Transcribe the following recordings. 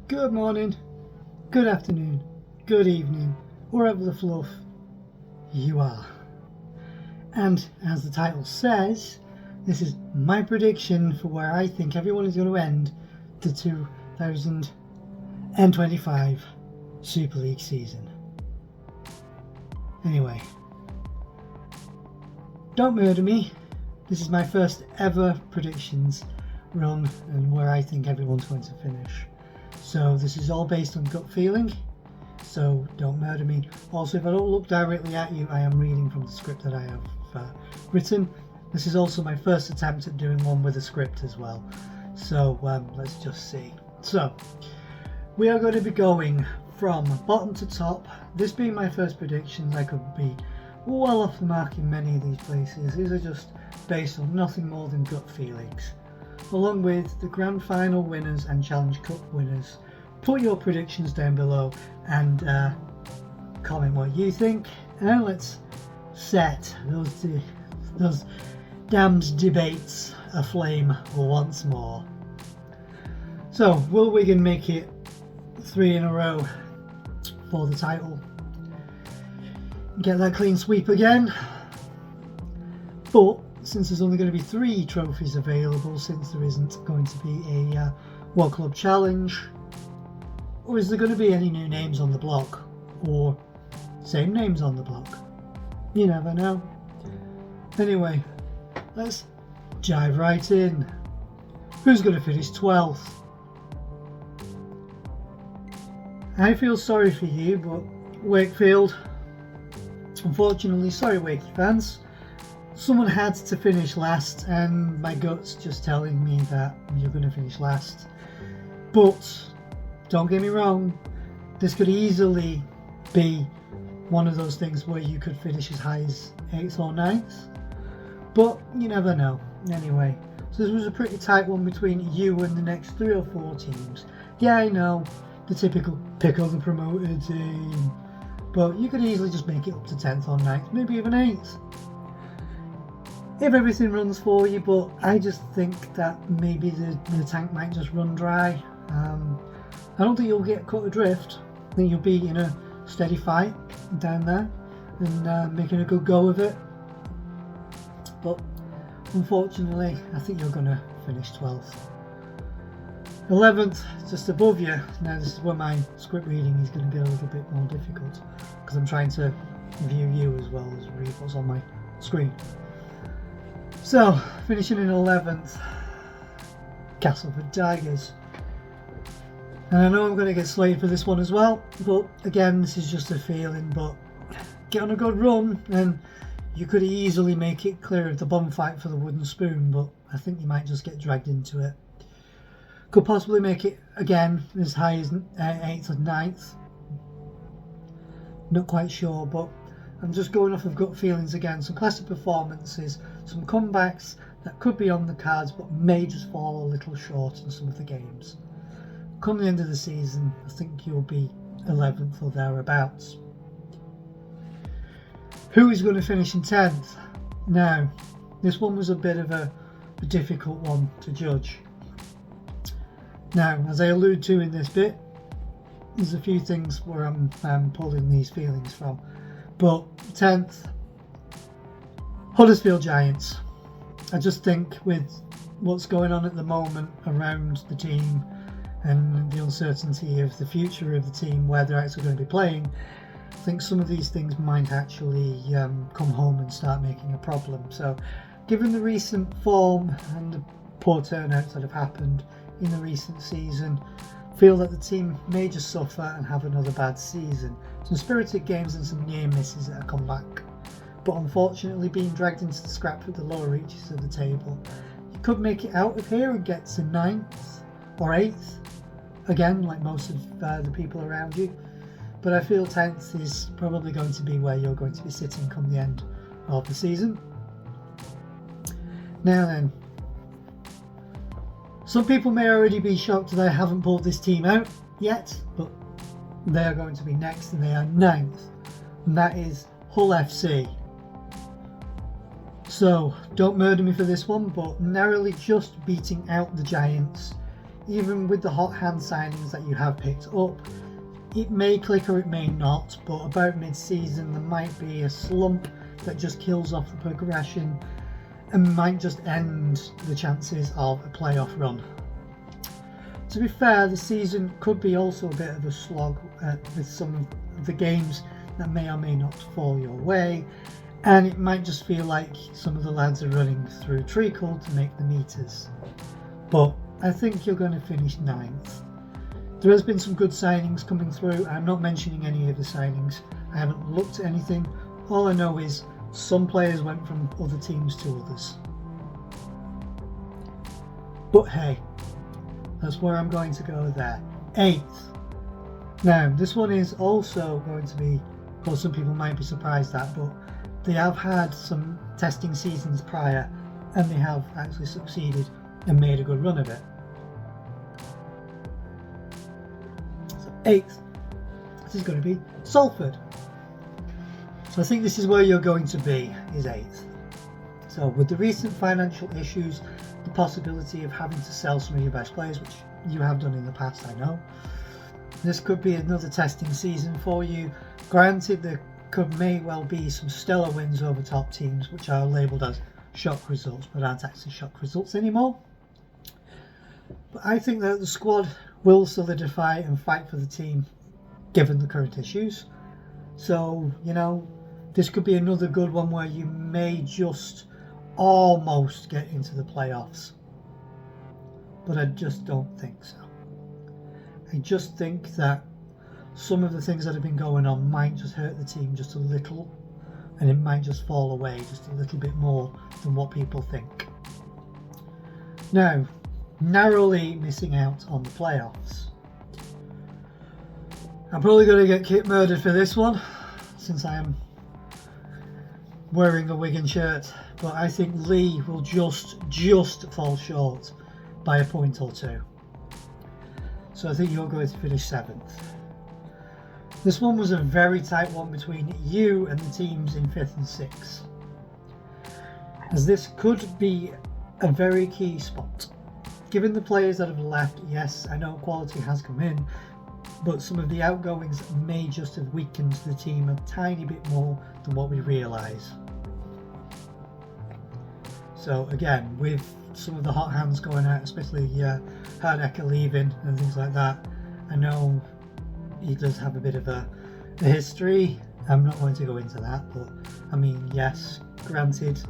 Good morning, good afternoon, good evening, wherever the fluff you are. And as the title says, this is my prediction for where I think everyone is going to end the 2025 Super League season. Anyway, don't murder me. This is my first ever predictions run and where I think everyone's going to finish. So this is all based on gut feeling, so don't murder me. Also, if I don't look directly at you, I am reading from the script that I have written. This is also my first attempt at doing one with a script as well. So let's just see. So we are going to be going from bottom to top. This being my first predictions, I could be well off the mark in many of these places. These are just based on nothing more than gut feelings, along with the grand final winners and Challenge Cup winners. Put your predictions down below and comment what you think, and let's set those damned debates aflame once more. So, will Wigan make it 3 in a row for the title? Get that clean sweep again? But since there's only going to be 3 trophies available, since there isn't going to be a World Club Challenge, or is there going to be any new names on the block, or same names on the block? You never know. Anyway, let's dive right in. Who's going to finish 12th? I feel sorry for you, but Wakefield, unfortunately, sorry Wakey fans, someone had to finish last, and my gut's just telling me that you're going to finish last. But don't get me wrong, this could easily be one of those things where you could finish as high as 8th or 9th, but you never know. Anyway, so this was a pretty tight one between you and the next 3 or 4 teams. Yeah, I know, the typical pick on the promoted team, but you could easily just make it up to 10th or 9th, maybe even 8th. If everything runs for you, but I just think that maybe the tank might just run dry. I don't think you'll get cut adrift. I think you'll be in a steady fight down there and making a good go of it. But unfortunately, I think you're going to finish 12th. 11th, just above you. Now this is where my script reading is going to get a little bit more difficult, because I'm trying to view you as well as read what's on my screen. So, finishing in 11th, Castleford Tigers. And I know I'm going to get slated for this one as well, but again, this is just a feeling, but get on a good run and you could easily make it clear of the bum fight for the wooden spoon, but I think you might just get dragged into it. Could possibly make it again as high as 8th or 9th. Not quite sure, but I'm just going off of gut feelings again. Some classic performances, some comebacks that could be on the cards but may just fall a little short in some of the games. Come the end of the season, I think you'll be 11th or thereabouts. Who is going to finish in 10th? Now, this one was a bit of a difficult one to judge. Now, as I allude to in this bit, there's a few things where I'm pulling these feelings from. But 10th, Huddersfield Giants. I just think with what's going on at the moment around the team and the uncertainty of the future of the team, where they're actually going to be playing, I think some of these things might actually come home and start making a problem. So given the recent form and the poor turnouts that have happened in the recent season, I feel that the team may just suffer and have another bad season. Some spirited games and some near misses that have come back, but unfortunately being dragged into the scrap at the lower reaches of the table. You could make it out of here and get to 9th or 8th, again like most of the people around you, but I feel 10th is probably going to be where you're going to be sitting come the end of the season. Now then, some people may already be shocked that I haven't pulled this team out yet, but they are going to be next, and they are 9th, and that is Hull FC. So don't murder me for this one, but narrowly just beating out the Giants even with the hot hand signings that you have picked up, it may click or it may not, but about mid-season there might be a slump that just kills off the progression and might just end the chances of a playoff run. To be fair, the season could be also a bit of a slog with some of the games that may or may not fall your way, and it might just feel like some of the lads are running through treacle to make the meters. But I think you're going to finish 9th. There has been some good signings coming through. I'm not mentioning any of the signings. I haven't looked at anything. All I know is some players went from other teams to others. But hey, that's where I'm going to go there. 8th. Now, this one is also going to be, well, some people might be surprised at, but they have had some testing seasons prior and they have actually succeeded and made a good run of it. So 8th, this is going to be Salford. So I think this is where you're going to be, is 8th. So with the recent financial issues, the possibility of having to sell some of your best players, which you have done in the past, I know, this could be another testing season for you. Granted, there may well be some stellar wins over top teams, which are labelled as shock results, but aren't actually shock results anymore. But I think that the squad will solidify and fight for the team, given the current issues. So, you know, this could be another good one where you may just almost get into the playoffs. But I just don't think so. I just think that some of the things that have been going on might just hurt the team just a little, and it might just fall away just a little bit more than what people think. Now, narrowly missing out on the playoffs. I'm probably going to get kit murdered for this one, since I am wearing a Wigan shirt, but I think Lee will just fall short by a point or two. So I think you're going to finish 7th. This one was a very tight one between you and the teams in 5th and 6th, as this could be a very key spot. Given the players that have left, yes, I know quality has come in, but some of the outgoings may just have weakened the team a tiny bit more than what we realise. So again, with some of the hot hands going out, especially Hardecker leaving and things like that, I know he does have a bit of a history. I'm not going to go into that, but I mean, yes, granted,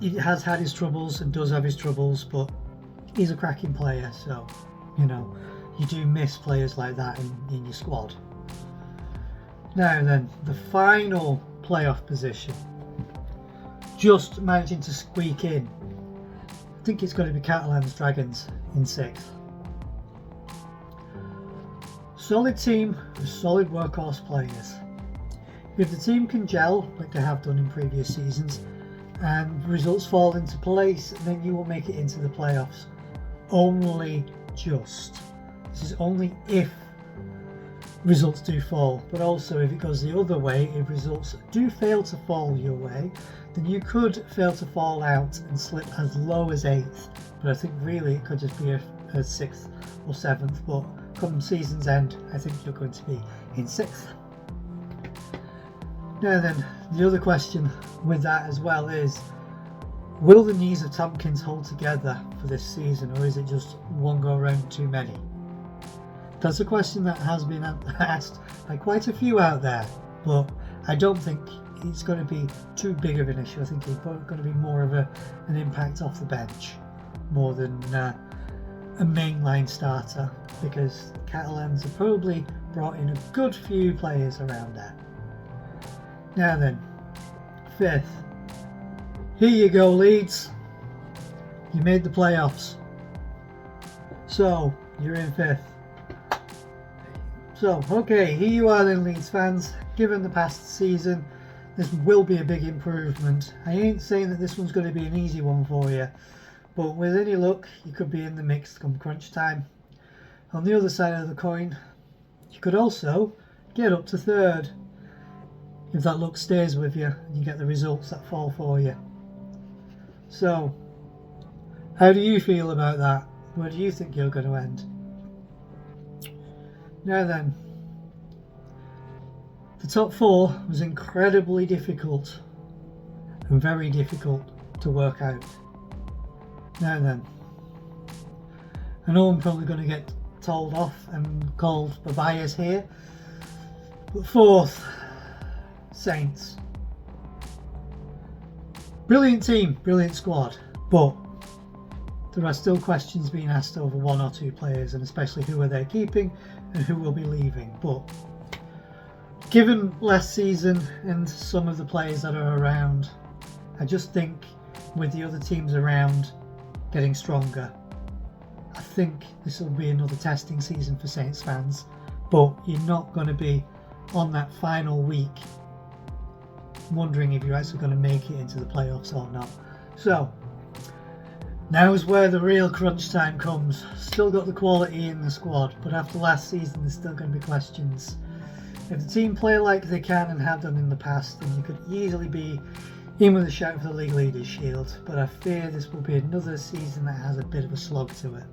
he has had his troubles and does have his troubles, but he's a cracking player, so, you know, you do miss players like that in your squad. Now then, the final playoff position, just managing to squeak in. I think it's going to be Catalan's Dragons in 6th. Solid team with solid workhorse players. If the team can gel like they have done in previous seasons and results fall into place, then you will make it into the playoffs. Only just. This is only if results do fall, but also if it goes the other way, if results do fail to fall your way, then you could fail to fall out and slip as low as 8th. But I think really it could just be a 6th or 7th, but come season's end, I think you're going to be in 6th. Now then, the other question with that as well is, will the knees of Tompkins hold together for this season, or is it just one go around too many? That's a question that has been asked by quite a few out there, but I don't think it's going to be too big of an issue. I think it's going to be more of an impact off the bench, more than a mainline starter, because Catalans have probably brought in a good few players around there. Now then, 5th. Here you go, Leeds. You made the playoffs. So, you're in 5th. So, okay, here you are then, Leeds fans. Given the past season, this will be a big improvement. I ain't saying that this one's going to be an easy one for you, but with any luck, you could be in the mix come crunch time. On the other side of the coin, you could also get up to 3rd, if that luck stays with you and you get the results that fall for you. So, how do you feel about that? Where do you think you're going to end? Now then, the top 4 was incredibly difficult and very difficult to work out. Now then, I know I'm probably going to get told off and called for bias here, but 4th, Saints. Brilliant team, brilliant squad, but there are still questions being asked over 1 or 2 players, and especially who are they keeping and who will be leaving. But given last season and some of the players that are around, I just think with the other teams around getting stronger, I think this will be another testing season for Saints fans. But you're not going to be on that final week wondering if you're actually going to make it into the playoffs or not. So now is where the real crunch time comes. Still got the quality in the squad, but after last season there's still going to be questions. If the team play like they can and have done in the past, then you could easily be in with a shout for the League Leaders Shield, but I fear this will be another season that has a bit of a slog to it.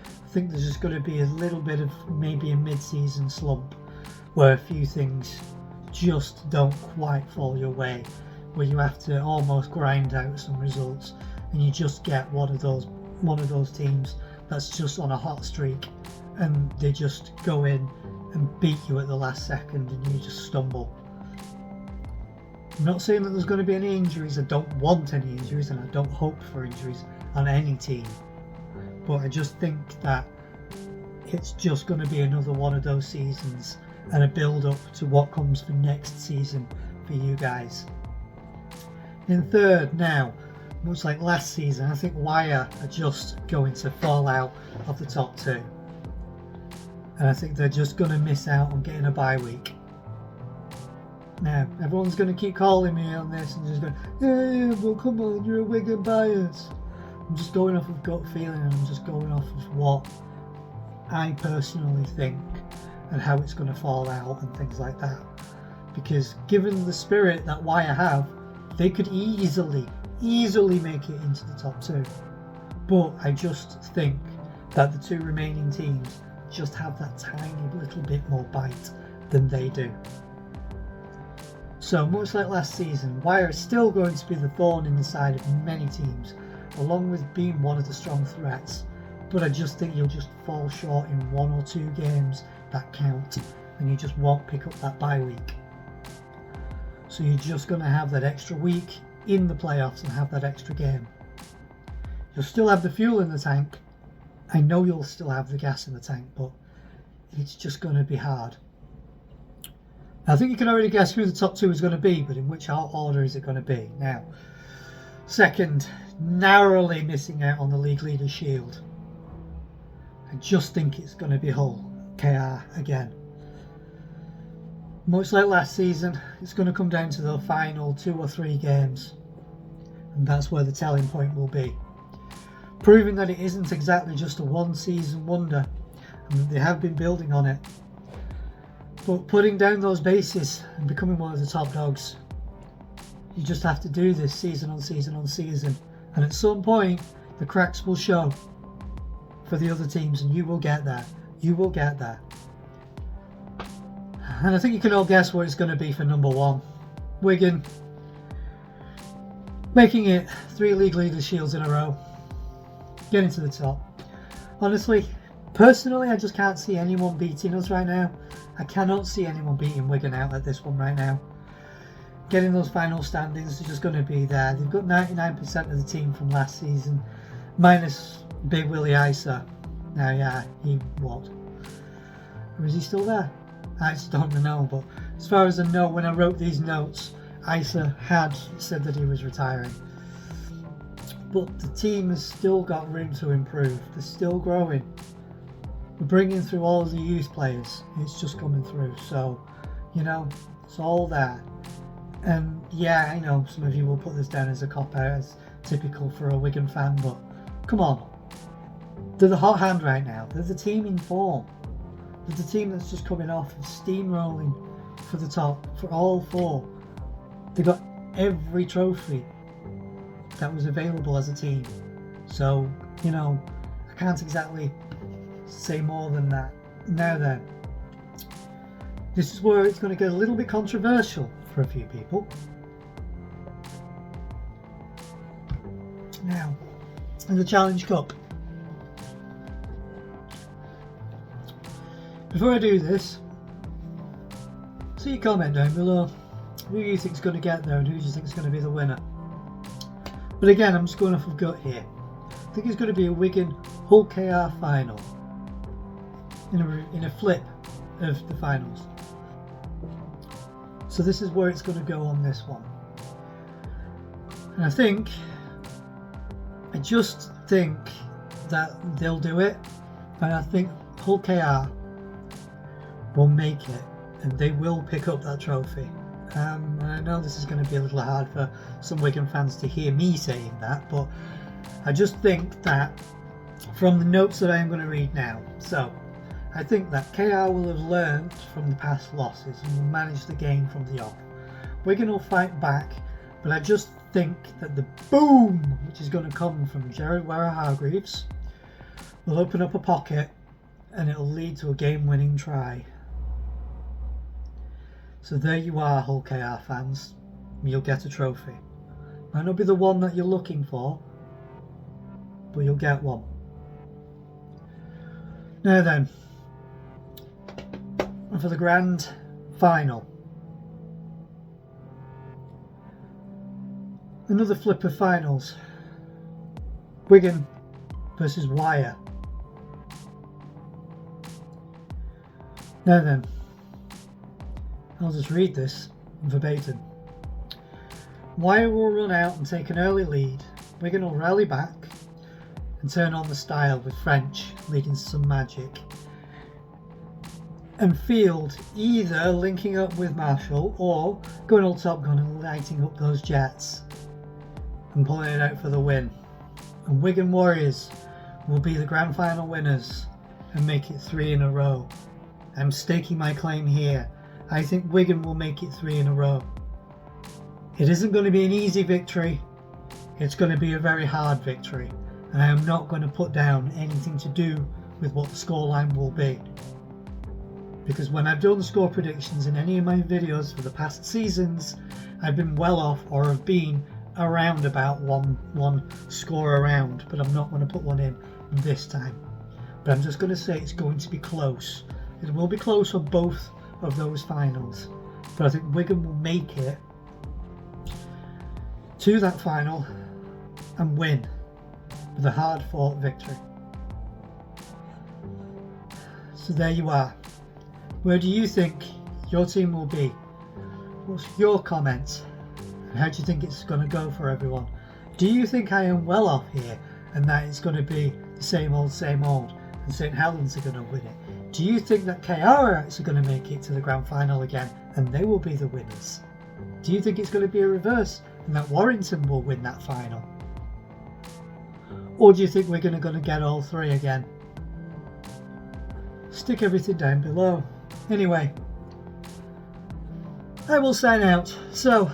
I think there's just going to be a little bit of maybe a mid-season slump where a few things just don't quite fall your way, where you have to almost grind out some results and you just get one of those teams that's just on a hot streak and they just go in and beat you at the last second and you just stumble. I'm not saying that there's going to be any injuries. I don't want any injuries and I don't hope for injuries on any team, but I just think that it's just going to be another one of those seasons and a build up to what comes for next season for you guys. In 3rd now, much like last season, I think Wire are just going to fall out of the top 2. And I think they're just going to miss out on getting a bye week. Now, everyone's going to keep calling me on this and just going, yeah, well come on, you're a Wigan bias. I'm just going off of gut feeling and I'm just going off of what I personally think and how it's going to fall out and things like that. Because given the spirit that Wire have, they could easily make it into the top 2. But I just think that the 2 remaining teams just have that tiny little bit more bite than they do. So much like last season, Wire is still going to be the thorn in the side of many teams, along with being one of the strong threats. But I just think you'll just fall short in 1 or 2 games that count, and you just won't pick up that bye week. So you're just going to have that extra week in the playoffs and have that extra game. You'll still have the fuel in the tank. I know you'll still have the gas in the tank, but it's just going to be hard. I think you can already guess who the top 2 is going to be, but in which order is it going to be? Now, 2nd, narrowly missing out on the League Leaders Shield. I just think it's going to be Hull, KR again. Much like last season, it's going to come down to the final 2 or 3 games, and that's where the telling point will be. Proving that it isn't exactly just a one-season wonder, and that they have been building on it. But putting down those bases and becoming one of the top dogs, you just have to do this season on season on season, and at some point the cracks will show for the other teams and you will get there. You will get there. And I think you can all guess what it's going to be for number 1. Wigan making it 3 League Leaders Shields in a row, getting to the top. Honestly, personally, I just can't see anyone beating us right now. I cannot see anyone beating Wigan out at this one right now. Getting those final standings are just going to be there. They've got 99% of the team from last season, minus Big Willie Isa. Now, yeah, he what? Or is he still there? I just don't know, but as far as I know, when I wrote these notes, Isa had said that he was retiring. But the team has still got room to improve. They're still growing. We're bringing through all of the youth players. It's just coming through. So, you know, it's all there. And yeah, I know some of you will put this down as a cop-out, as typical for a Wigan fan, but come on. They're the hot hand right now. They're the team in form. They're the team that's just coming off and steamrolling for the top, for all 4. They got every trophy that was available as a team. So, you know, I can't exactly say more than that. Now then, this is where it's going to get a little bit controversial for a few people. Now, in the Challenge Cup. Before I do this, see your comment down below. Who do you think is going to get there and who do you think is going to be the winner? But again, I'm just going off of gut here. I think it's going to be a Wigan Hull KR final in a flip of the finals. So this is where it's going to go on this one. And I just think that they'll do it, and I think Hull KR will make it and they will pick up that trophy. And I know this is going to be a little hard for some Wigan fans to hear me saying that, but I just think that from the notes that I am going to read now, so I think that KR will have learned from the past losses and will manage the game from the off. Wigan will fight back, but I just think that the boom which is going to come from Jared Wara-Hargreaves will open up a pocket and it will lead to a game-winning try. So there you are, Hull KR fans. You'll get a trophy. Might not be the one that you're looking for, but you'll get one. Now then, for the grand final. Another flip of finals. Wigan versus Wire. Now then, I'll just read this verbatim. Wire will run out and take an early lead. Wigan will rally back and turn on the style with French leading to some magic. And Field either linking up with Marshall or going all Top Gun and lighting up those jets and pulling it out for the win. And Wigan Warriors will be the grand final winners and make it 3 in a row. I'm staking my claim here. I think Wigan will make it 3 in a row. It isn't going to be an easy victory. It's going to be a very hard victory. And I am not going to put down anything to do with what the scoreline will be. Because when I've done score predictions in any of my videos for the past seasons, I've been well off or have been around about one score around. But I'm not going to put one in this time. But I'm just going to say it's going to be close. It will be close for both of those finals, but I think Wigan will make it to that final and win with a hard fought victory. So there you are. Where do you think your team will be? What's your comments? And how do you think it's going to go for everyone? Do you think I am well off here and that it's going to be the same old and St Helens are going to win it? Do you think that KR are actually going to make it to the grand final again and they will be the winners? Do you think it's going to be a reverse and that Warrington will win that final? Or do you think we're going to get all three again? Stick everything down below. Anyway, I will sign out. So,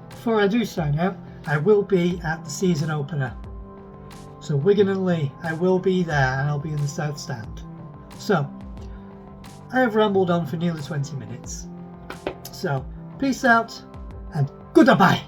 before I do sign out, I will be at the season opener. So Wigan and Lee, I will be there and I'll be in the South Stand. So, I have rambled on for nearly 20 minutes. So, peace out and goodbye.